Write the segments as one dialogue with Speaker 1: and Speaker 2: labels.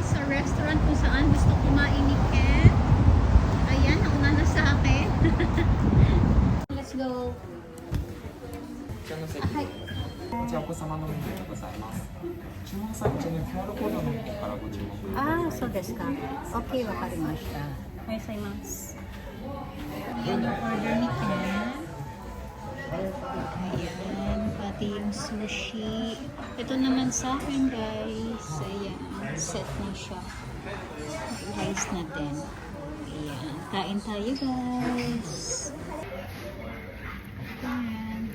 Speaker 1: sa restaurant kung saan gusto kumain ni Ken. Ayan, nauna na sa akin. Let's go.
Speaker 2: こちらの席、
Speaker 1: はい。
Speaker 2: こちらお子様のメニューでございます。注文サービスの QR コードの方からご注文ください。
Speaker 1: ああ、そうですか。Okay, わかりました。ありがとうございます。Ayan yung order ni Ken. Ayan, pati yung sushi. Ito naman sa akin, guys. Ayan, set na siya. Rice na din. Ayan, kain tayo, guys. Ayan.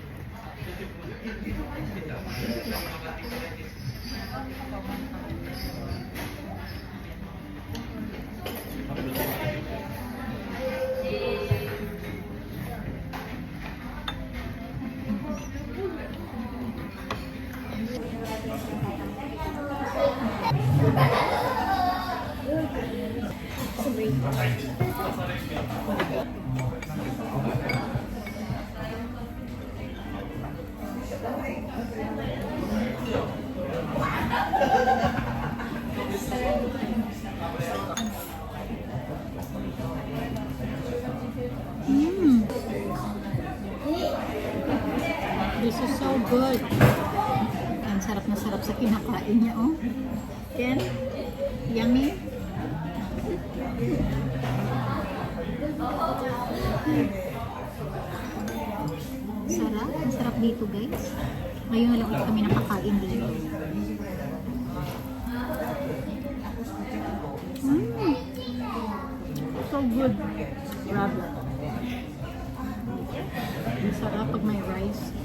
Speaker 1: This is so good. Ang sarap na sarap sa kinakain niya, oh. Ken, yummy. Sarap. Ang sarap dito, guys. Ngayon na lang ulit kami nakakain dito. So good. Grabe. Ang sarap pag may rice.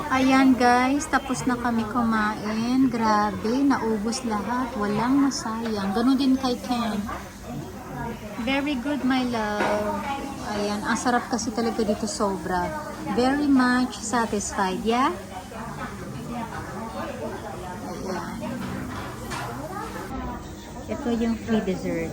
Speaker 1: Ayan guys, tapos na kami kumain. Grabe, naubos lahat. Walang masayang. Ganun din kay Ken. Very good, my love. Ayan, ang sarap kasi talaga dito sobra. Very much satisfied, yeah? Ayan. Ito yung free dessert.